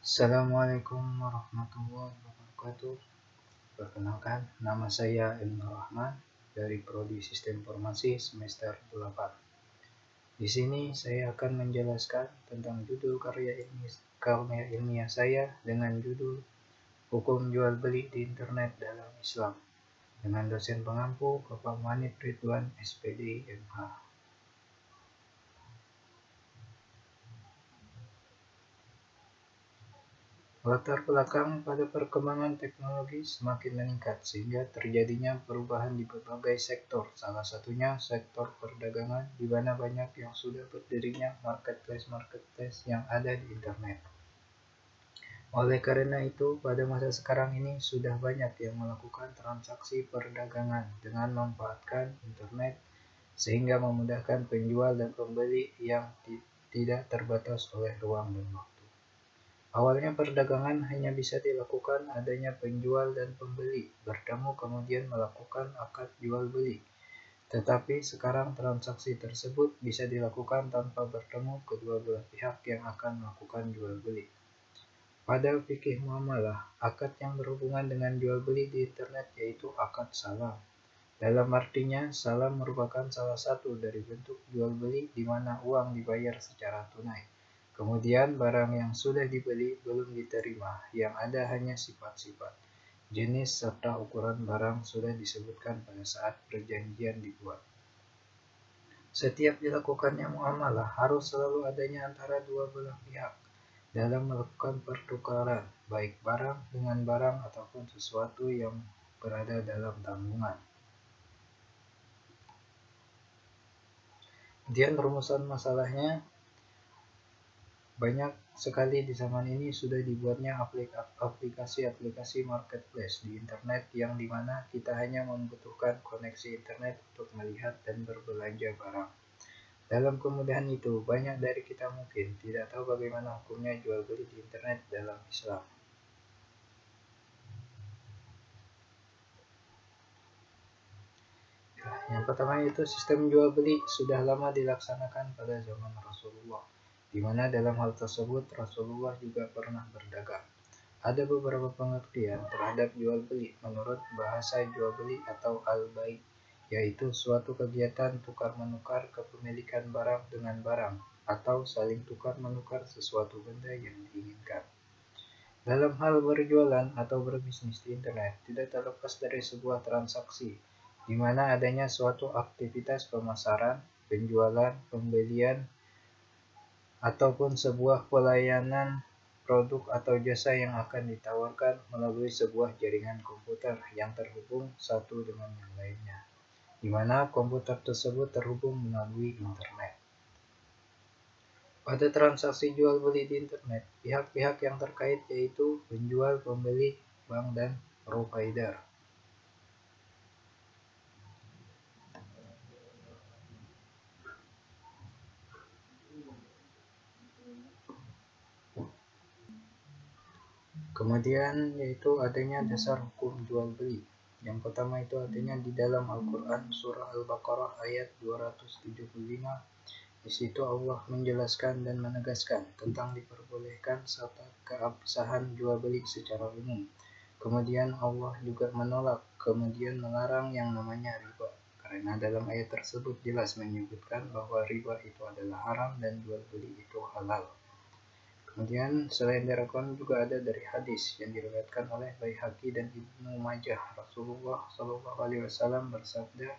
Assalamualaikum warahmatullahi wabarakatuh. Perkenalkan, nama saya Ibnu Rahman dari Prodi Sistem Informasi semester 8. Di sini saya akan menjelaskan tentang judul karya ilmiah saya dengan judul Hukum Jual Beli di Internet dalam Islam dengan dosen pengampu Bapak Manib Ridwan SPD MH. Latar belakang pada perkembangan teknologi semakin meningkat sehingga terjadinya perubahan di berbagai sektor, salah satunya sektor perdagangan di mana banyak yang sudah berdirinya marketplace yang ada di internet. Oleh karena itu, pada masa sekarang ini sudah banyak yang melakukan transaksi perdagangan dengan memanfaatkan internet sehingga memudahkan penjual dan pembeli yang tidak terbatas oleh ruang dan waktu. Awalnya perdagangan hanya bisa dilakukan adanya penjual dan pembeli bertemu kemudian melakukan akad jual beli. Tetapi sekarang transaksi tersebut bisa dilakukan tanpa bertemu kedua belah pihak yang akan melakukan jual beli. Pada fikih muamalah, akad yang berhubungan dengan jual beli di internet yaitu akad salam. Dalam artinya, salam merupakan salah satu dari bentuk jual beli di mana uang dibayar secara tunai. Kemudian barang yang sudah dibeli belum diterima, yang ada hanya sifat-sifat, jenis serta ukuran barang sudah disebutkan pada saat perjanjian dibuat. Setiap dilakukannya muamalah harus selalu adanya antara dua belah pihak dalam melakukan pertukaran, baik barang dengan barang ataupun sesuatu yang berada dalam tanggungan. Kemudian rumusan masalahnya, banyak sekali di zaman ini sudah dibuatnya aplikasi-aplikasi marketplace di internet yang dimana kita hanya membutuhkan koneksi internet untuk melihat dan berbelanja barang. Dalam kemudahan itu, banyak dari kita mungkin tidak tahu bagaimana hukumnya jual beli di internet dalam Islam. Yang pertama itu sistem jual beli sudah lama dilaksanakan pada zaman Rasulullah, di mana dalam hal tersebut Rasulullah juga pernah berdagang. Ada beberapa pengertian terhadap jual beli menurut bahasa jual beli atau al-bai', yaitu suatu kegiatan tukar-menukar kepemilikan barang dengan barang atau saling tukar-menukar sesuatu benda yang diinginkan. Dalam hal berjualan atau berbisnis di internet tidak terlepas dari sebuah transaksi di mana adanya suatu aktivitas pemasaran, penjualan, pembelian, ataupun sebuah pelayanan produk atau jasa yang akan ditawarkan melalui sebuah jaringan komputer yang terhubung satu dengan yang lainnya, di mana komputer tersebut terhubung melalui internet. Pada transaksi jual beli di internet, pihak-pihak yang terkait yaitu penjual, pembeli, bank, dan provider. Kemudian yaitu adanya dasar hukum jual beli. Yang pertama itu adanya di dalam Al-Quran surah Al-Baqarah ayat 275. Di situ Allah menjelaskan dan menegaskan tentang diperbolehkan serta keabsahan jual beli secara umum. Kemudian Allah juga menolak kemudian melarang yang namanya riba. Karena dalam ayat tersebut jelas menyebutkan bahwa riba itu adalah haram dan jual beli itu halal. Kemudian selain dari Al-Quran juga ada dari hadis yang diriwayatkan oleh Baihaqi dan Ibnu Majah. Rasulullah SAW bersabda,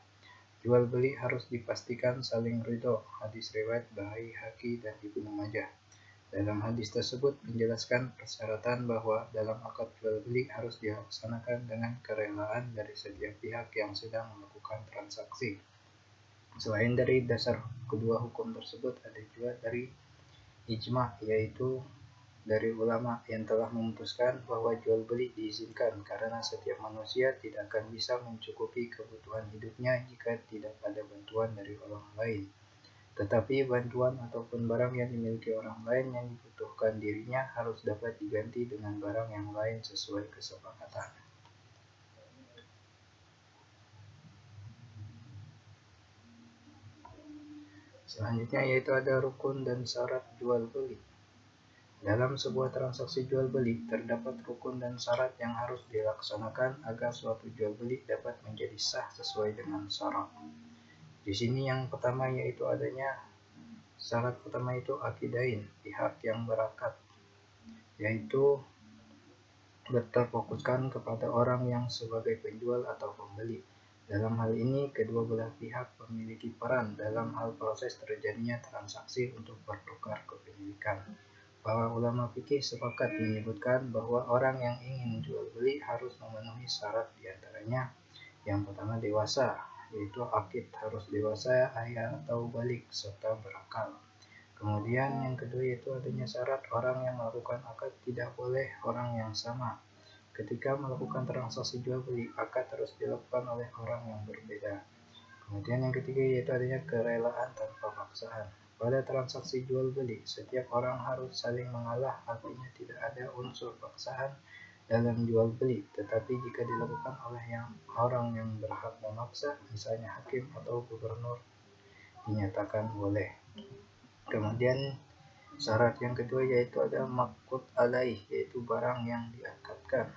jual beli harus dipastikan saling ridho. Hadis riwayat Baihaqi dan Ibnu Majah. Dalam hadis tersebut menjelaskan persyaratan bahwa dalam akad jual beli harus dilaksanakan dengan kerelaan dari setiap pihak yang sedang melakukan transaksi. Selain dari dasar kedua hukum tersebut, ada juga dari ijma, yaitu dari ulama yang telah memutuskan bahwa jual beli diizinkan karena setiap manusia tidak akan bisa mencukupi kebutuhan hidupnya jika tidak ada bantuan dari orang lain. Tetapi bantuan ataupun barang yang dimiliki orang lain yang dibutuhkan dirinya harus dapat diganti dengan barang yang lain sesuai kesepakatan. Selanjutnya yaitu ada rukun dan syarat jual beli. Dalam sebuah transaksi jual beli, terdapat rukun dan syarat yang harus dilaksanakan agar suatu jual beli dapat menjadi sah sesuai dengan syarat. Di sini yang pertama yaitu adanya syarat pertama itu akidain, pihak yang berakad, yaitu berterfokuskan kepada orang yang sebagai penjual atau pembeli. Dalam hal ini, kedua belah pihak memiliki peran dalam hal proses terjadinya transaksi untuk bertukar kepemilikan. Para ulama fikih sepakat menyebutkan bahwa orang yang ingin jual beli harus memenuhi syarat diantaranya. Yang pertama dewasa, yaitu akid harus dewasa, ayah atau balik, serta berakal. Kemudian yang kedua yaitu adanya syarat orang yang melakukan akad tidak boleh orang yang sama. Ketika melakukan transaksi jual beli, akad harus dilakukan oleh orang yang berbeda. Kemudian yang ketiga yaitu adanya kerelaan tanpa paksaan. Pada transaksi jual beli, setiap orang harus saling mengalah, artinya tidak ada unsur paksaan dalam jual beli. Tetapi jika dilakukan oleh orang yang berhak memaksa, misalnya hakim atau gubernur, dinyatakan boleh. Kemudian syarat yang kedua yaitu ada maqud alaih, yaitu barang yang diakadkan,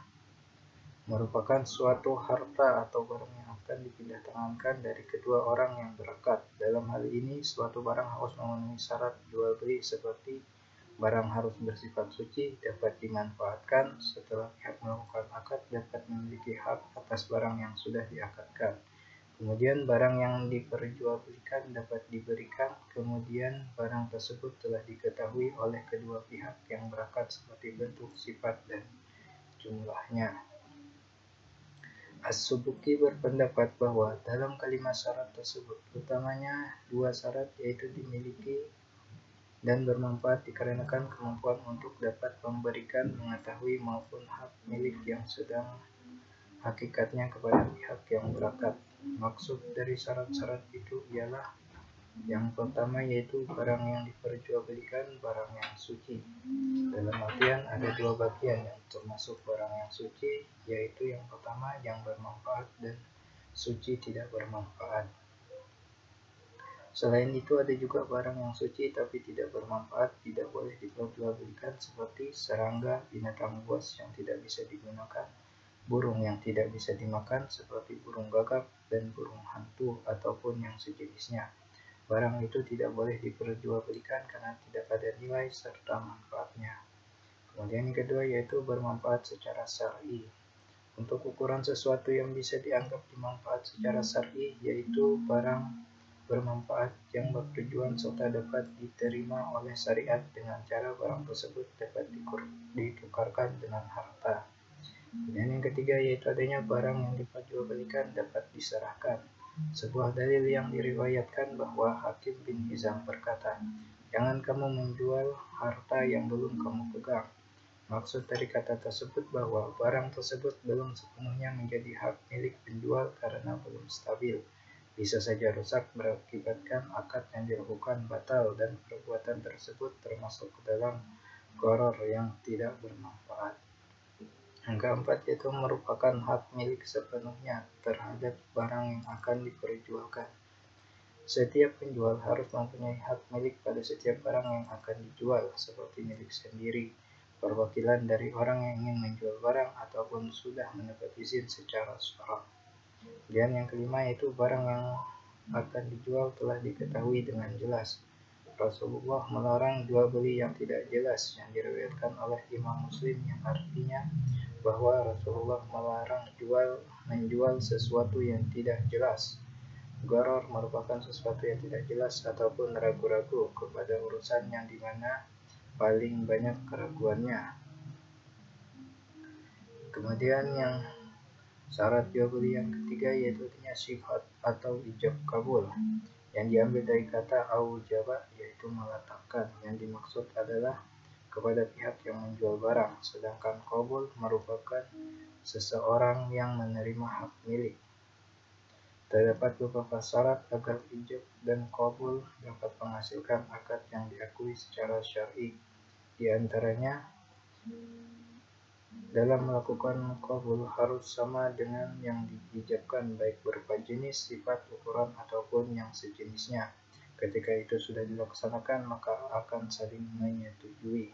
merupakan suatu harta atau barang yang akan dipindah tangankan dari kedua orang yang berakad. Dalam hal ini, suatu barang harus memenuhi syarat jual beli seperti barang harus bersifat suci, dapat dimanfaatkan setelah pihak melakukan akad, dapat memiliki hak atas barang yang sudah diakadkan. Kemudian barang yang diperjualbelikan dapat diberikan, kemudian barang tersebut telah diketahui oleh kedua pihak yang berakad seperti bentuk, sifat, dan jumlahnya. As-Subuki berpendapat bahwa dalam kalimat syarat tersebut, utamanya dua syarat yaitu dimiliki dan bermanfaat dikarenakan kemampuan untuk dapat memberikan, mengetahui maupun hak milik yang sedang hakikatnya kepada pihak yang berakad. Maksud dari syarat-syarat itu ialah yang pertama yaitu barang yang diperjualbelikan barang yang suci. Dalam artian ada dua bagian yang termasuk barang yang suci, yaitu yang pertama yang bermanfaat dan suci tidak bermanfaat. Selain itu ada juga barang yang suci tapi tidak bermanfaat, tidak boleh diperjualbelikan seperti serangga, binatang buas yang tidak bisa digunakan, burung yang tidak bisa dimakan seperti burung gagak dan burung hantu ataupun yang sejenisnya. Barang itu tidak boleh diperjualbelikan karena tidak ada nilai serta manfaatnya. Kemudian yang kedua yaitu bermanfaat secara syar'i. Untuk ukuran sesuatu yang bisa dianggap bermanfaat secara syar'i yaitu barang bermanfaat yang bertujuan serta dapat diterima oleh syariat dengan cara barang tersebut dapat ditukarkan dengan harta. Dan yang ketiga yaitu adanya barang yang diperjualbelikan dapat diserahkan. Sebuah dalil yang diriwayatkan bahwa Hakim bin Hizam berkata, "Jangan kamu menjual harta yang belum kamu pegang." Maksud dari kata tersebut bahwa barang tersebut belum sepenuhnya menjadi hak milik penjual karena belum stabil. Bisa saja rusak berakibatkan akad yang dilakukan batal dan perbuatan tersebut termasuk ke dalam gharar yang tidak bermanfaat. Yang keempat yaitu merupakan hak milik sepenuhnya terhadap barang yang akan diperjualkan. Setiap penjual harus mempunyai hak milik pada setiap barang yang akan dijual, seperti milik sendiri, perwakilan dari orang yang ingin menjual barang, ataupun sudah mendapat izin secara syarat. Dan yang kelima yaitu barang yang akan dijual telah diketahui dengan jelas. Rasulullah melarang jual beli yang tidak jelas yang diriwayatkan oleh Imam Muslim, yang artinya bahwa Rasulullah melarang menjual sesuatu yang tidak jelas. Gharar merupakan sesuatu yang tidak jelas ataupun ragu-ragu kepada urusan yang dimana paling banyak keraguannya. Kemudian yang syarat jual beli yang ketiga yaitu sifat atau ijab kabul, yang diambil dari kata aujaba yaitu meletakkan, yang dimaksud adalah kepada pihak yang menjual barang, sedangkan qabul merupakan seseorang yang menerima hak milik. Terdapat beberapa syarat agar ijab dan qabul dapat menghasilkan akad yang diakui secara syar'i. Di antaranya, dalam melakukan qabul harus sama dengan yang diijabkan, baik berupa jenis, sifat, ukuran, ataupun yang sejenisnya. Ketika itu sudah dilaksanakan, maka akan saling menyetujui.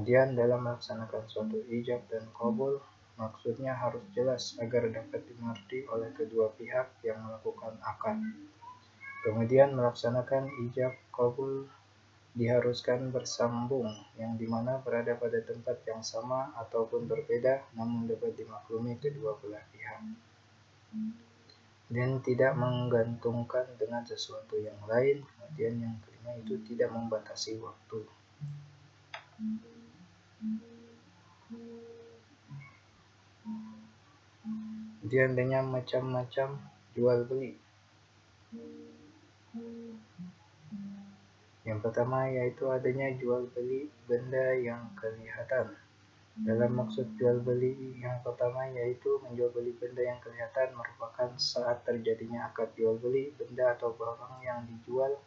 Kemudian dalam melaksanakan suatu ijab dan qabul, maksudnya harus jelas agar dapat dimengerti oleh kedua pihak yang melakukan akad. Kemudian melaksanakan ijab qabul diharuskan bersambung, yang dimana berada pada tempat yang sama ataupun berbeda, namun dapat dimaklumi kedua belah pihak, dan tidak menggantungkan dengan sesuatu yang lain. Kemudian yang kelima itu tidak membatasi waktu. Kemudian adanya macam-macam jual beli. Yang pertama yaitu adanya jual beli benda yang kelihatan. Dalam maksud jual beli yang pertama yaitu menjual beli benda yang kelihatan merupakan saat terjadinya akad jual beli benda atau barang yang dijual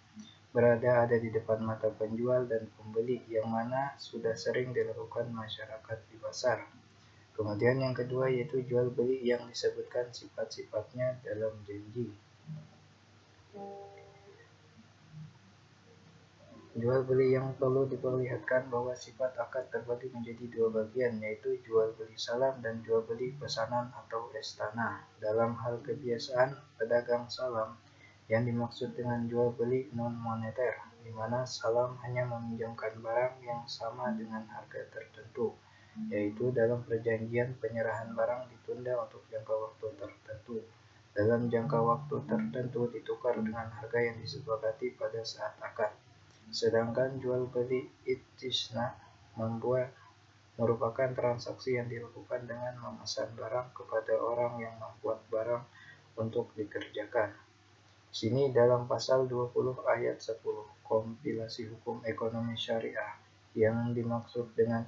berada di depan mata penjual dan pembeli, yang mana sudah sering dilakukan masyarakat di pasar. Kemudian yang kedua yaitu jual beli yang disebutkan sifat-sifatnya dalam janji. Jual beli yang perlu diperlihatkan bahwa sifat akad terbagi menjadi dua bagian, yaitu jual beli salam dan jual beli pesanan atau istana. Dalam hal kebiasaan pedagang salam, yang dimaksud dengan jual beli non moneter, di mana salam hanya meminjamkan barang yang sama dengan harga tertentu, yaitu dalam perjanjian penyerahan barang ditunda untuk jangka waktu tertentu. Dalam jangka waktu tertentu ditukar dengan harga yang disepakati pada saat akad. Sedangkan jual beli istisna merupakan transaksi yang dilakukan dengan memesan barang kepada orang yang membuat barang untuk dikerjakan. Sini dalam pasal 20 ayat 10 kompilasi hukum ekonomi syariah, yang dimaksud dengan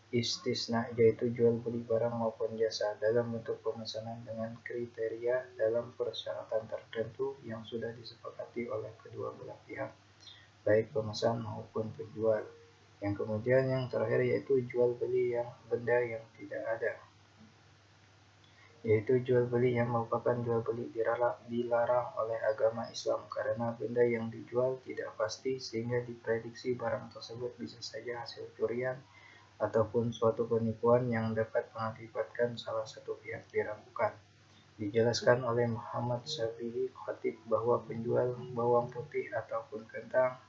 istisna yaitu jual beli barang maupun jasa dalam bentuk pemesanan dengan kriteria dalam persyaratan tertentu yang sudah disepakati oleh kedua belah pihak, baik pemesan maupun penjual. Yang kemudian yang terakhir yaitu jual beli yang benda yang tidak ada, yaitu jual beli yang merupakan jual beli dilarang oleh agama Islam karena benda yang dijual tidak pasti, sehingga diprediksi barang tersebut bisa saja hasil curian ataupun suatu penipuan yang dapat mengakibatkan salah satu pihak diragukan. Dijelaskan oleh Muhammad Syafi'i Khatib bahwa penjual bawang putih ataupun kentang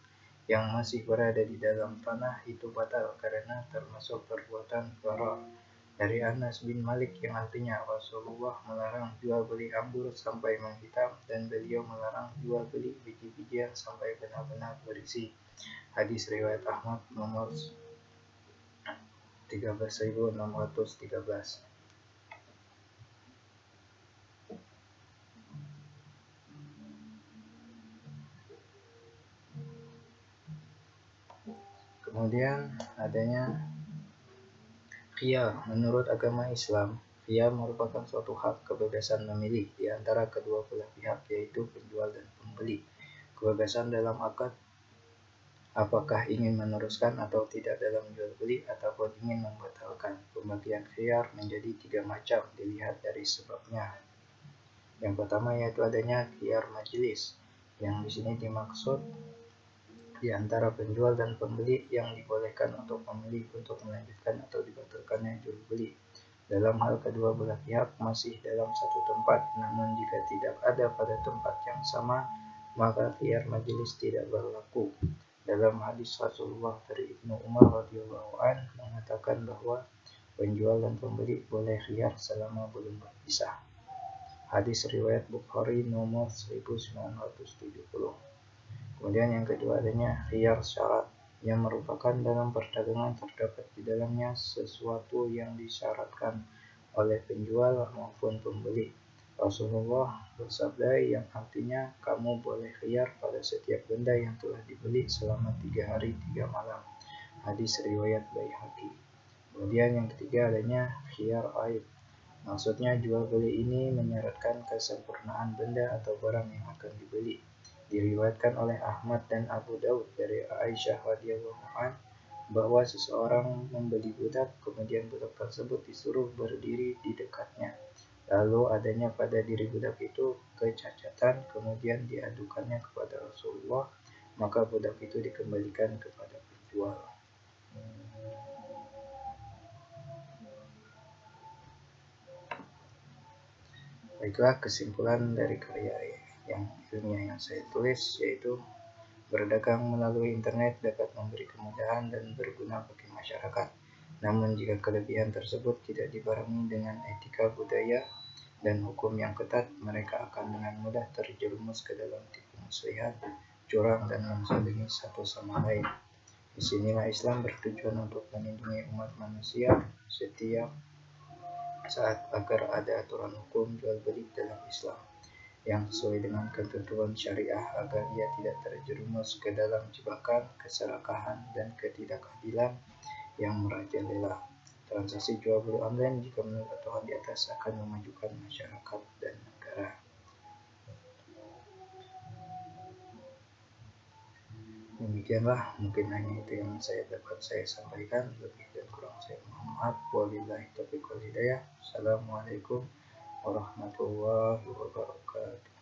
yang masih berada di dalam tanah itu batal karena termasuk perbuatan gharar. Dari Anas bin Malik yang artinya Rasulullah melarang jual beli anggur sampai menghitam dan beliau melarang jual beli biji-bijian sampai benar-benar berisi. Hadis riwayat Ahmad nomor 13.613. Kemudian adanya khiyar. Menurut agama Islam, khiyar merupakan suatu hak kebebasan memilih di antara kedua belah pihak, yaitu penjual dan pembeli. Kebebasan dalam akad, apakah ingin meneruskan atau tidak dalam jual beli ataupun ingin membatalkan. Pembagian khiyar menjadi 3 macam dilihat dari sebabnya. Yang pertama yaitu adanya khiyar majelis, yang di sini dimaksud di antara penjual dan pembeli yang dibolehkan untuk memilih untuk melanjutkan atau dibatalkannya jual beli. Dalam hal kedua belah pihak masih dalam satu tempat, namun jika tidak ada pada tempat yang sama, maka khiyar majelis tidak berlaku. Dalam hadis Rasulullah dari Ibnu Umar radhiyallahu an mengatakan bahwa penjual dan pembeli boleh khiyar selama belum berpisah. Hadis riwayat Bukhari nomor 1970. Kemudian yang kedua adanya khiyar syarat, yang merupakan dalam perdagangan terdapat di dalamnya sesuatu yang disyaratkan oleh penjual maupun pembeli. Rasulullah bersabda yang artinya kamu boleh khiyar pada setiap benda yang telah dibeli selama 3 hari 3 malam. Hadis riwayat Baihaqi. Kemudian yang ketiga adanya khiyar aib. Maksudnya jual beli ini menyaratkan kesempurnaan benda atau barang yang akan dibeli. Diriwayatkan oleh Ahmad dan Abu Daud dari Aisyah radhiyallahu an bahwa seseorang membeli budak, kemudian budak tersebut disuruh berdiri di dekatnya. Lalu adanya pada diri budak itu kecacatan, kemudian diadukannya kepada Rasulullah, maka budak itu dikembalikan kepada penjual. Baiklah, kesimpulan dari karya yang ilmiah yang saya tulis yaitu berdagang melalui internet dapat memberi kemudahan dan berguna bagi masyarakat. Namun jika kelebihan tersebut tidak dibarengi dengan etika budaya dan hukum yang ketat, mereka akan dengan mudah terjerumus ke dalam tipu muslihat, curang, dan menzalimi satu sama lain. Disinilah Islam bertujuan untuk melindungi umat manusia setiap saat agar ada aturan hukum jual beli dalam Islam yang sesuai dengan ketentuan syariah agar ia tidak terjerumus ke dalam jebakan keserakahan dan ketidakadilan yang merajalela. Transaksi jual beli online jika menurut aturan di atas akan memajukan masyarakat dan negara. Demikianlah, mungkin hanya itu yang dapat saya sampaikan. Lebih dan kurang saya mohon maaf. Wabillahi taufiq wal hidayah. Assalamualaikum warahmatullahi wabarakatuh.